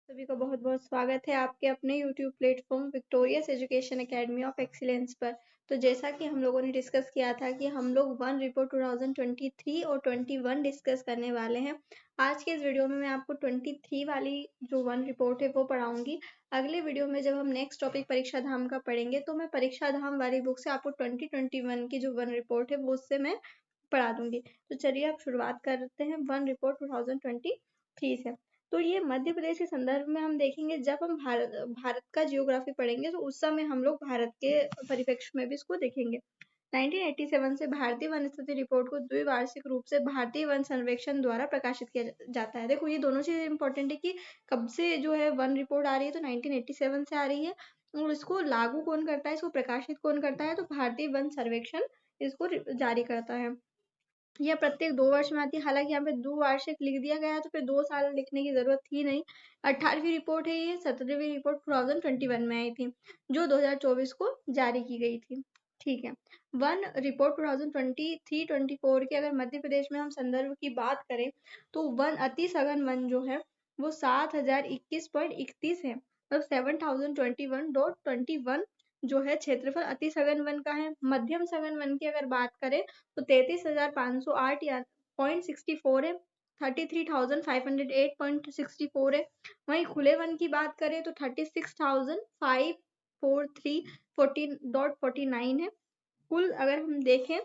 सभी का बहुत बहुत स्वागत है आपके अपने YouTube platform victorious education academy of excellence पर। तो जैसा कि हम लोगों ने डिस्कस किया था कि हम लोग वन रिपोर्ट 2023 और 21 डिस्कस करने वाले हैं। आज के इस वीडियो में मैं आपको 23 वाली जो वन रिपोर्ट है वो पढ़ाऊंगी। अगले वीडियो में जब हम नेक्स्ट टॉपिक परीक्षा धाम का पढ़ेंगे तो मैं परीक्षा धाम वाली बुक से आपको 2021 की जो वन रिपोर्ट है वो उससे मैं पढ़ा दूंगी। तो चलिए अब शुरुआत करते हैं वन रिपोर्ट 2023 से। तो ये मध्य प्रदेश के संदर्भ में हम देखेंगे जब हम भारत का जियोग्राफी पढ़ेंगे तो उस समय हम लोग भारत के परिप्रेक्ष्य में भी इसको देखेंगे। 1987 से भारतीय वन स्थिति रिपोर्ट को द्विवार्षिक रूप से भारतीय वन सर्वेक्षण द्वारा प्रकाशित किया जाता है। देखो ये दोनों चीजें इंपॉर्टेंट है कि कब से जो है वन रिपोर्ट आ रही है, तो 1987 से आ रही है। और इसको लागू कौन करता है, इसको प्रकाशित कौन करता है, तो भारतीय वन सर्वेक्षण इसको जारी करता है। यह प्रत्येक 2 वर्ष में आती है। हालांकि यहाँ पे द्विवार्षिक लिख दिया गया है तो फिर 2 साल लिखने की जरूरत थी नहीं। 18वीं रिपोर्ट है ये। 17वीं रिपोर्ट 2021 में आई थी जो 2024 को जारी की गई थी। ठीक है। वन रिपोर्ट 2023-24 के अगर मध्य प्रदेश में हम संदर्भ की बात करें तो वन अति सघन वन जो है वो 7021.31 है, मतलब 7021.21 जो है क्षेत्रफल अति सघन वन का है। मध्यम सघन वन की अगर बात करें तो 33,508 या 0.64 है। 33,508.64 है। वहीं खुले वन की बात करें तो 36,543.49 है। कुल अगर हम देखें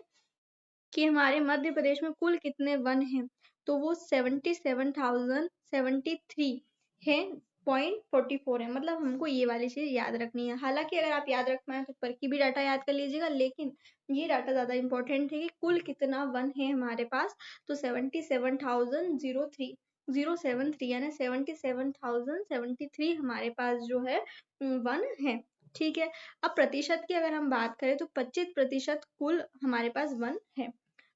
कि हमारे मध्य प्रदेश में कुल कितने वन हैं तो वो 77,073 है। 0.44 है, मतलब हमको ये वाली चीज याद रखनी है। हालांकि अगर आप याद रख पाए तो पर की भी डाटा याद कर लीजिएगा, लेकिन ये डाटा ज्यादा इंपॉर्टेंट है कि कुल कितना वन है हमारे पास। तो 77,003 यानी 77,073 हमारे पास जो है वन है। ठीक है। अब प्रतिशत की अगर हम बात करें तो 25% कुल हमारे पास वन है।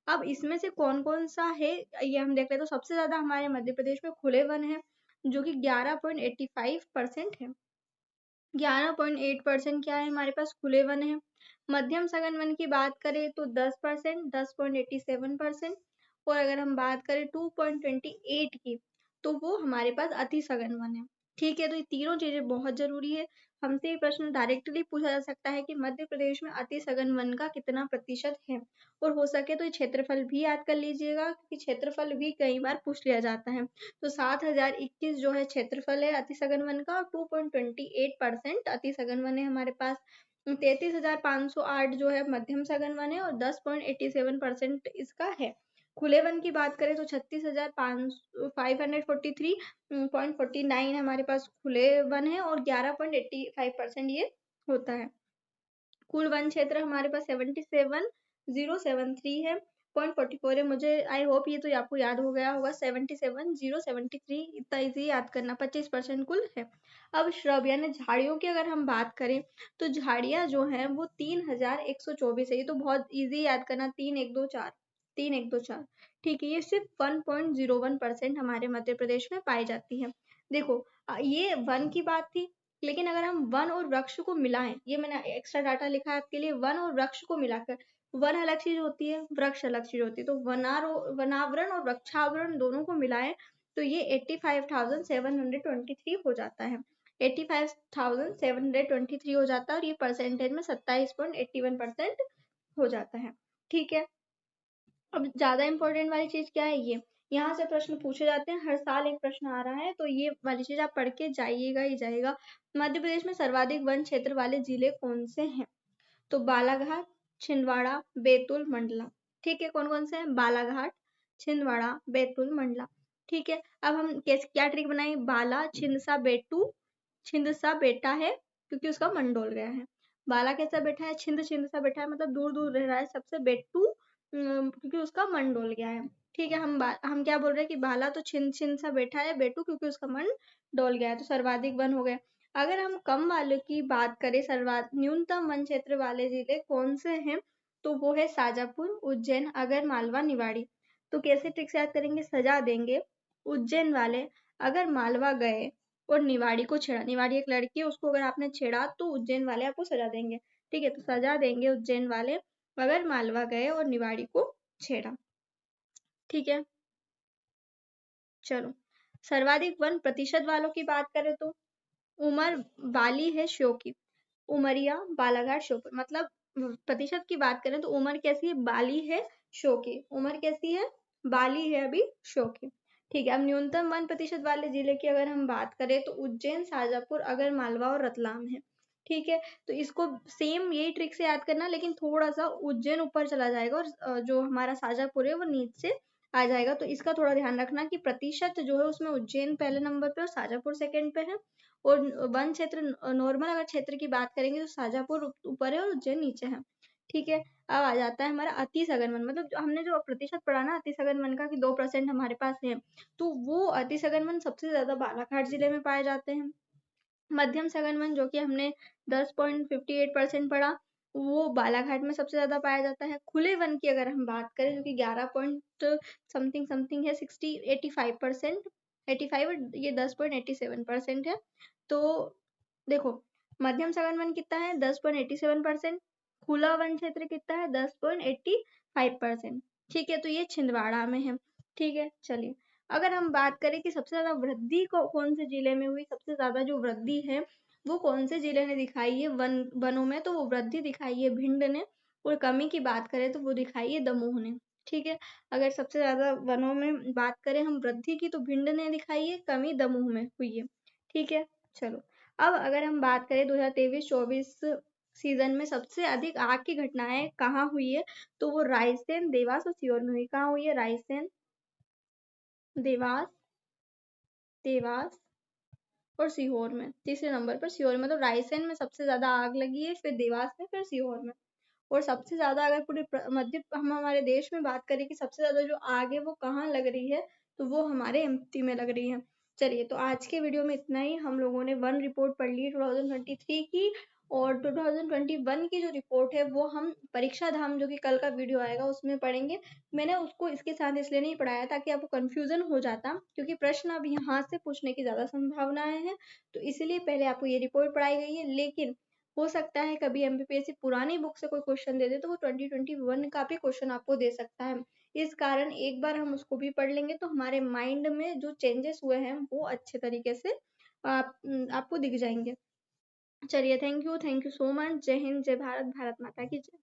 अब इसमें से कौन कौन सा है ये हम देख लेते हैं। तो सबसे ज्यादा हमारे मध्य प्रदेश में खुले वन है जो कि 11.85% है। 11.8% क्या है हमारे पास खुले वन है। मध्यम सघन वन की बात करें तो 10%, 10.87%। और अगर हम बात करें 2.28 की तो वो हमारे पास अति सघन वन है। ठीक है। तो ये तीनों चीजें बहुत जरूरी है। हमसे ये प्रश्न डायरेक्टली पूछा जा सकता है कि मध्य प्रदेश में अति सघन वन का कितना प्रतिशत है। और हो सके तो ये क्षेत्रफल भी याद कर लीजिएगा क्योंकि क्षेत्रफल भी कई बार पूछ लिया जाता है। तो 7021 जो है क्षेत्रफल है अति सघन वन का, और 2.28% अति सघन वन है हमारे पास। 33,508 जो है मध्यम सघन वन है और 10.87% इसका है। खुले वन की बात करें तो 36,543.49 हमारे पास खुले वन है और 11.85% ये होता है। कुल वन क्षेत्र हमारे पास 77,073 है। 0.44 है। मुझे आई होप ये तो आपको याद हो गया होगा। 77,073 इतना इजी याद करना। 25% कुल है। अब श्रब यानी झाड़ियों की अगर हम बात करें तो झाड़ियां जो है वो 3,124 है। ये तो बहुत इजी याद करना। 3,124 3,124। ठीक है। ये सिर्फ 1.01% हमारे मध्य प्रदेश में पाई जाती है। देखो ये वन की बात थी, लेकिन अगर हम वन और वृक्ष को मिलाएं, ये मैंने एक्स्ट्रा डाटा लिखा है आपके लिए, वन और वृक्ष को मिलाकर, वन अलग चीज होती है, वृक्ष अलग चीज होती है, तो वनावरण और वृक्षावरण दोनों को मिलाएं तो ये 85,723 हो जाता है। 85,723 हो जाता है और ये परसेंटेज में 27.81% हो जाता है। ठीक है। अब ज्यादा इंपॉर्टेंट वाली चीज क्या है, ये यहाँ से प्रश्न पूछे जाते हैं। हर साल एक प्रश्न आ रहा है तो ये वाली चीज आप पढ़ के जाइएगा ही जाइएगा। मध्य प्रदेश में सर्वाधिक वन क्षेत्र वाले जिले कौन से हैं? तो बालाघाट, छिंदवाड़ा, बैतूल, मंडला। ठीक है। कौन कौन से हैं? बालाघाट, छिंदवाड़ा, बैतूल, मंडला। ठीक है। अब हम कैसे क्या ट्रिक बनाए? बाला छिंदसा बेटू, छिंदसा बेटा है क्योंकि उसका मन डोल गया है। बाला कैसा बैठा है? छिंदसा बैठा है, मतलब दूर दूर रह रहा है सबसे। बेटू क्योंकि उसका मन डोल गया है। ठीक है। हम क्या बोल रहे हैं कि बाला तो छिन सा बैठा है, बेटू क्योंकि उसका मन डोल गया है, तो सर्वाधिक वन हो गए। अगर हम कम वाले की बात करें, न्यूनतम वन क्षेत्र वाले जिले कौन से हैं, तो वो है शाजापुर, उज्जैन, अगर मालवा, निवाड़ी। तो कैसे ट्रिक से याद करेंगे? सजा देंगे उज्जैन वाले अगर मालवा गए और निवाड़ी को छेड़ा। निवाड़ी एक लड़की है, उसको अगर आपने छेड़ा तो उज्जैन वाले आपको सजा देंगे। ठीक है। तो सजा देंगे उज्जैन वाले अगर मालवा गए और निवाड़ी को छेड़ा। ठीक है। चलो सर्वाधिक वन प्रतिशत वालों की बात करें तो उमर बाली है शो की, उमरिया बालाघाट श्योपुर। मतलब प्रतिशत की बात करें तो उमर कैसी है, बाली है शो की। उमर कैसी है, बाली है अभी शो की। ठीक है, अब न्यूनतम 1% वाले जिले की अगर हम बात करें तो उज्जैन, शाजापुर, अगर मालवा और रतलाम है। ठीक है, तो इसको सेम यही ट्रिक से याद करना, लेकिन थोड़ा सा उज्जैन ऊपर चला जाएगा और जो हमारा शाजापुर है वो नीचे आ जाएगा। तो इसका थोड़ा ध्यान रखना कि प्रतिशत जो है उसमें उज्जैन पहले नंबर पे और शाजापुर सेकंड पे है। और वन क्षेत्र नॉर्मल अगर क्षेत्र की बात करेंगे तो शाजापुर ऊपर है और उज्जैन नीचे है। ठीक है, अब आ जाता है हमारा अति सघन वन। मतलब हमने जो प्रतिशत पढ़ा ना अति सघन वन का कि 2% हमारे पास है, तो वो अति सघन वन सबसे ज्यादा बालाघाट जिले में पाए जाते हैं। मध्यम सघन वन जो कि हमने 10.58% पढ़ा, वो बालाघाट में सबसे ज्यादा पाया जाता है। खुले वन की अगर हम बात करें जो कि 11 पॉइंट समथिंग समथिंग है, 85%, 85 और ये 10.87% है। तो देखो, मध्यम सघन वन कितना है, 10.87%। खुला वन क्षेत्र कितना है, 10.85%। ठीक है, तो ये छिंदवाड़ा में है। ठीक है, चलिए अगर हम बात करें कि सबसे ज्यादा वृद्धि को कौन से जिले में हुई, सबसे ज्यादा जो वृद्धि है वो कौन से जिले ने दिखाई है वनों में, तो वो वृद्धि दिखाई है भिंड ने। और कमी की बात करें तो वो दिखाई है दमोह ने। ठीक है, अगर सबसे ज्यादा वनों में बात करें हम वृद्धि की तो भिंड ने दिखाई है, कमी दमोह में हुई है। ठीक है, चलो अब अगर हम बात करें 2023-24 सीजन में सबसे अधिक आग की घटनाएं कहाँ हुई है, तो वो रायसेन, देवास और सीहोर में हुई। कहाँ हुई है, रायसेन, देवास, देवास और सीहोर में। तीसरे नंबर पर सीहोर में, मतलब रायसेन में सबसे ज्यादा आग लगी है, फिर देवास में, फिर सीहोर में। और सबसे ज्यादा अगर पूरे मध्य हम हमारे देश में बात करें कि सबसे ज्यादा जो आग है वो कहाँ लग रही है, तो वो हमारे एमपी में लग रही है। चलिए, तो आज के वीडियो में इतना ही। हम लोगों ने वन रिपोर्ट पढ़ ली 2023 की, और 2021 की जो रिपोर्ट है वो हम परीक्षा धाम जो कि कल का वीडियो आएगा उसमें पढ़ेंगे। मैंने उसको इसके साथ इसलिए नहीं पढ़ाया ताकि आपको कंफ्यूजन हो जाता, क्योंकि प्रश्न अब यहाँ से पूछने की ज्यादा संभावनाएं हैं। तो इसलिए पहले आपको ये रिपोर्ट पढ़ाई गई है, लेकिन हो सकता है कभी एमपीपीएससी पुरानी बुक से कोई क्वेश्चन दे दे तो वो 2021 का भी क्वेश्चन आपको दे सकता है। इस कारण एक बार हम उसको भी पढ़ लेंगे तो हमारे माइंड में जो चेंजेस हुए हैं वो अच्छे तरीके से आपको दिख जाएंगे। चलिए, थैंक यू सो मच। जय हिंद, जय भारत, भारत माता की जय।